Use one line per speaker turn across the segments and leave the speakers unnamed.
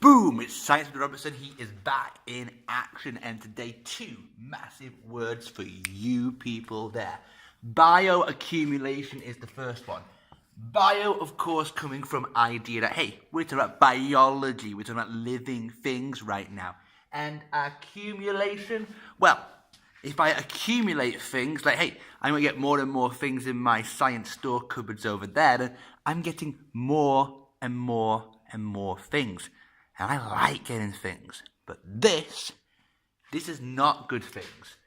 Boom! It's Science with Robertson. He is back in action, and today 2 massive words for you people there. Bioaccumulation is the first one. Bio, of course, coming from idea that, hey, we're talking about biology, we're talking about living things right now. And accumulation, well, if I accumulate things, like, hey, I'm going to get more and more things in my science store cupboards over there, then I'm getting more and more and more things. And I like getting things. But this is not good things.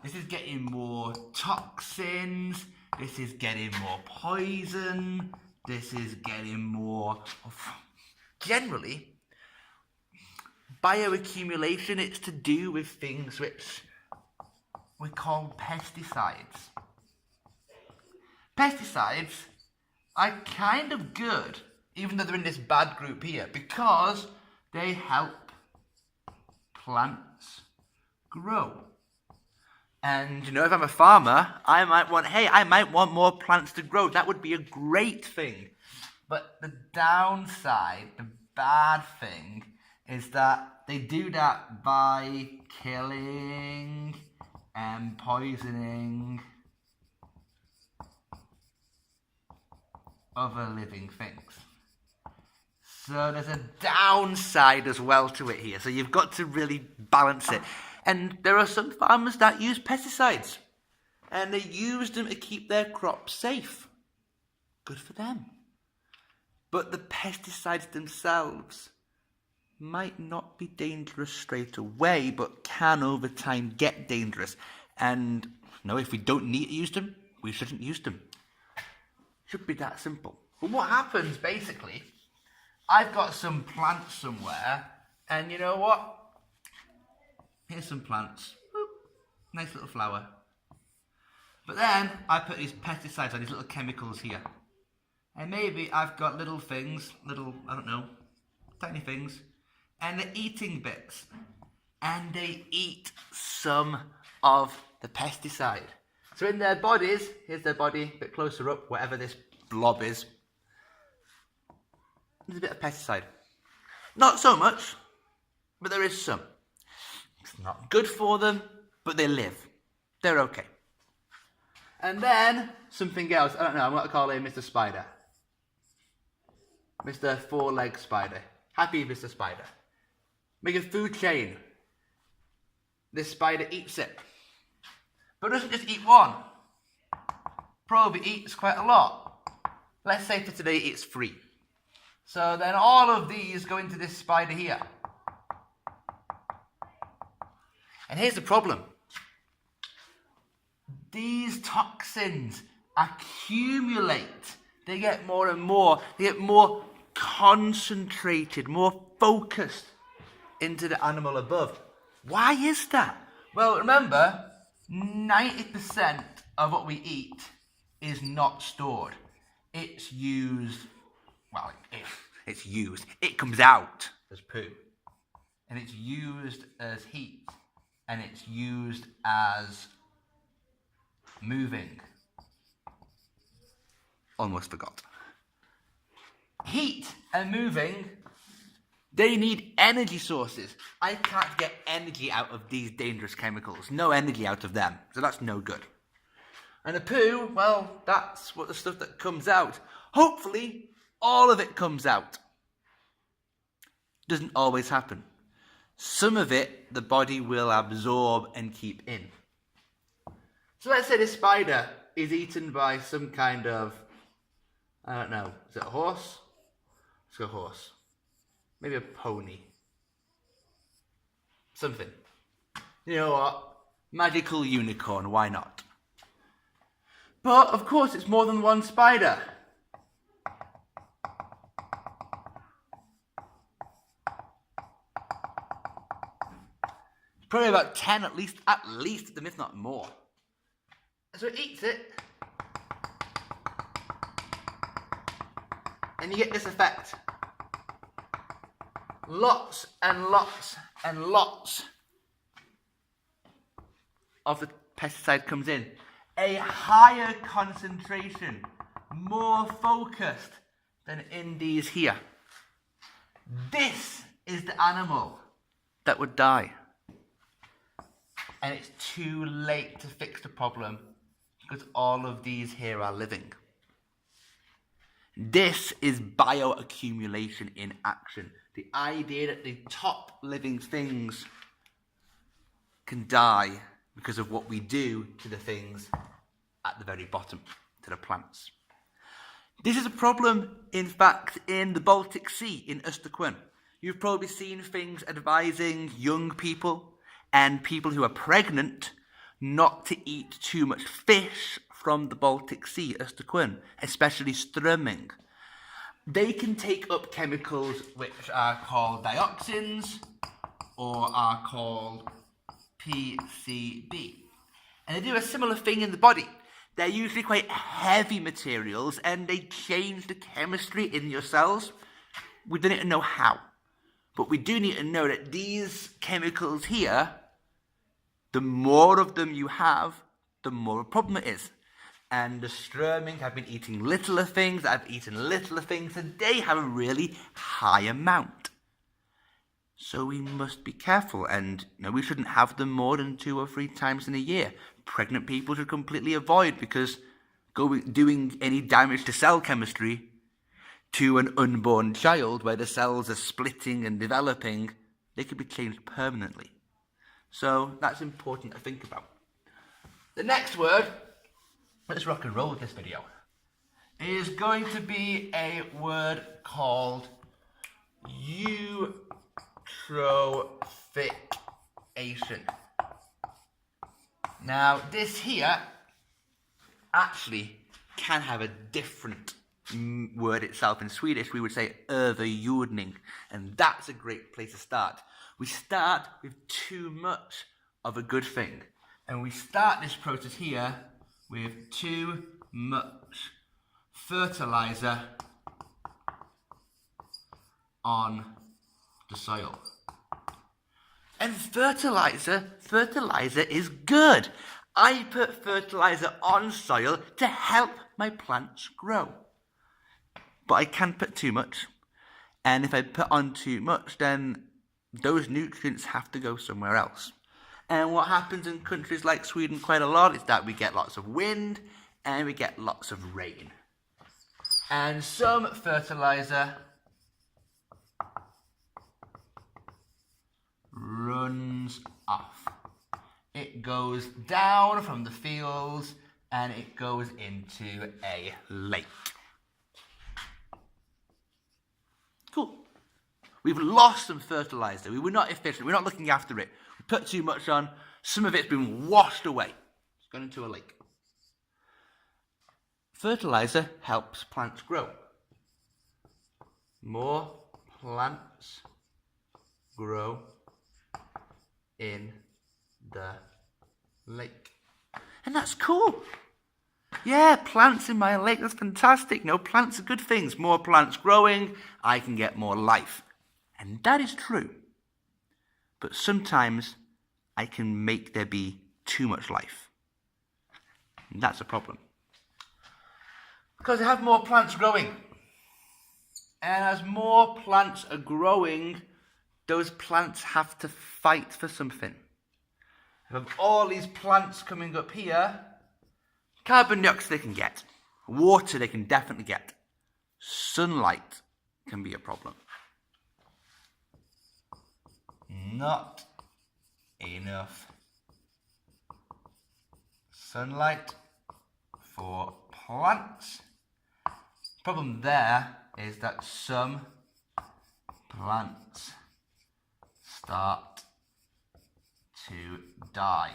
This is getting more toxins. This is getting more poison. This is getting more generally, bioaccumulation, it's to do with things which we call pesticides. Pesticides are kind of good, even though they're in this bad group here, because they help plants grow. And, you know, if I'm a farmer, I might want more plants to grow. That would be a great thing. But the downside, the bad thing, is that they do that by killing and poisoning other living things. So there's a downside as well to it here. So you've got to really balance it. And there are some farmers that use pesticides. And they use them to keep their crops safe. Good for them. But the pesticides themselves might not be dangerous straight away, but can over time get dangerous. And no, if we don't need to use them, we shouldn't use them. Should be that simple. But what happens basically, I've got some plants somewhere, and you know what? Here's some plants. Boop. Nice little flower. But then I put these pesticides on, these little chemicals here. And maybe I've got little things, I don't know, tiny things. And they're eating bits. And they eat some of the pesticide. So in their bodies, here's their body, a bit closer up, whatever this blob is. There's a bit of pesticide. Not so much, but there is some. It's not good for them, but they live. They're okay. And then something else. I don't know, I'm going to call him Mr. Spider. Mr. Four-Leg Spider. Happy Mr. Spider. Make a food chain. This spider eats it. But doesn't just eat one. Probably eats quite a lot. Let's say for today it's 3. So then all of these go into this spider here. And here's the problem. These toxins accumulate. They get more and more. They get more concentrated, more focused into the animal above. Why is that? Well, remember, 90% of what we eat is not stored. It's used, well, it's used. It comes out as poo. And it's used as heat. And it's used as moving. Almost forgot. Heat and moving, they need energy sources. I can't get energy out of these dangerous chemicals. No energy out of them. So that's no good. And the poo, well, that's what the stuff that comes out. Hopefully, all of it comes out. Doesn't always happen. Some of it, the body will absorb and keep in. So let's say this spider is eaten by some kind of, I don't know, is it a horse? Let's go horse. Maybe a pony. Something. You know what? Magical unicorn, why not? But, of course, it's more than one spider. Probably about 10 at least them, if not more. So it eats it. And you get this effect. Lots and lots and lots of the pesticide comes in. A higher concentration, more focused than in these here. This is the animal that would die. And it's too late to fix the problem because all of these here are living. This is bioaccumulation in action. The idea that the top living things can die because of what we do to the things at the very bottom, to the plants. This is a problem, in fact, in the Baltic Sea, in Östersjön. You've probably seen things advising young people and people who are pregnant not to eat too much fish from the Baltic Sea, Östersjön, especially strömming. They can take up chemicals which are called dioxins or are called PCB. And they do a similar thing in the body. They're usually quite heavy materials and they change the chemistry in your cells. We don't need to know how. But we do need to know that these chemicals here, the more of them you have, the more a problem it is. And the strömming have been eating littler things, I've eaten littler things, and they have a really high amount. So we must be careful, and we shouldn't have them more than 2 or 3 times in a year. Pregnant people should completely avoid, because doing any damage to cell chemistry to an unborn child where the cells are splitting and developing, they could be changed permanently. So that's important to think about. The next word, let's rock and roll with this video, is going to be a word called Eutrophication. Now, this here actually can have a different word itself. In Swedish, we would say övergjordning, and that's a great place to start. We start with too much of a good thing, and we start this process here with too much fertilizer on the soil. And fertilizer is good. I put fertilizer on soil to help my plants grow. But I can put too much. And if I put on too much, then those nutrients have to go somewhere else. And what happens in countries like Sweden quite a lot is that we get lots of wind and we get lots of rain. And some fertilizer runs off. It goes down from the fields and it goes into a lake. Cool. We've lost some fertilizer. We were not efficient. We're not looking after it. We put too much on. Some of it's been washed away. It's gone into a lake. Fertilizer helps plants grow. More plants grow in the lake. And that's cool. Yeah, plants in my lake, that's fantastic. Plants are good things. More plants growing, I can get more life. And that is true. But sometimes I can make there be too much life. And that's a problem. Because I have more plants growing. And as more plants are growing, those plants have to fight for something. If I have all these plants coming up here, carbon dioxide they can get. Water they can definitely get. Sunlight can be a problem. Not enough sunlight for plants. The problem there is that some plants start to die.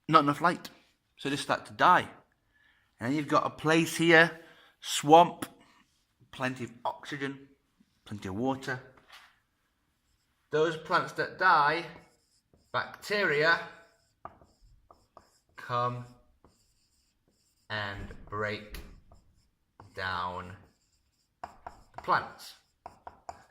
Not enough light, so they start to die. And then you've got a place here, swamp, plenty of oxygen, plenty of water. Those plants that die, bacteria come and break down the plants.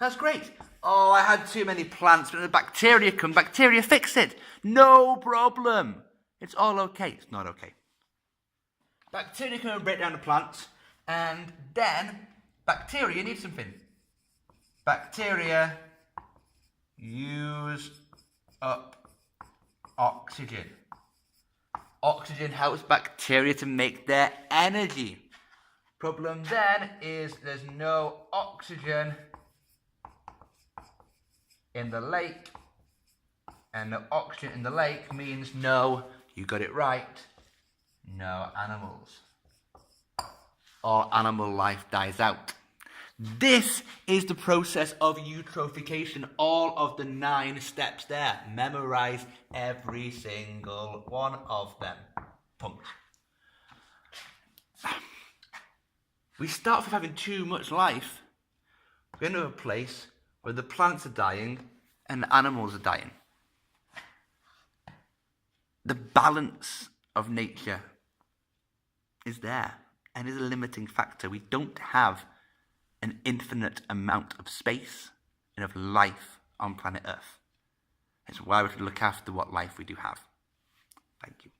That's great. Oh, I had too many plants, but the bacteria come. Bacteria fix it. No problem. It's all okay. It's not okay. Bacteria come and break down the plants, and then Bacteria need something. Bacteria use up oxygen. Oxygen helps bacteria to make their energy. Problem then is there's no oxygen in the lake, and no oxygen in the lake means no, you got it right, no animals. Or animal life dies out. This is the process of eutrophication, all of the 9 steps there. Memorize every single one of them. Punct. We start from having too much life. We're going to a place where the plants are dying and the animals are dying. The balance of nature is there and is a limiting factor. We don't have an infinite amount of space and of life on planet Earth. It's why we should look after what life we do have. Thank you.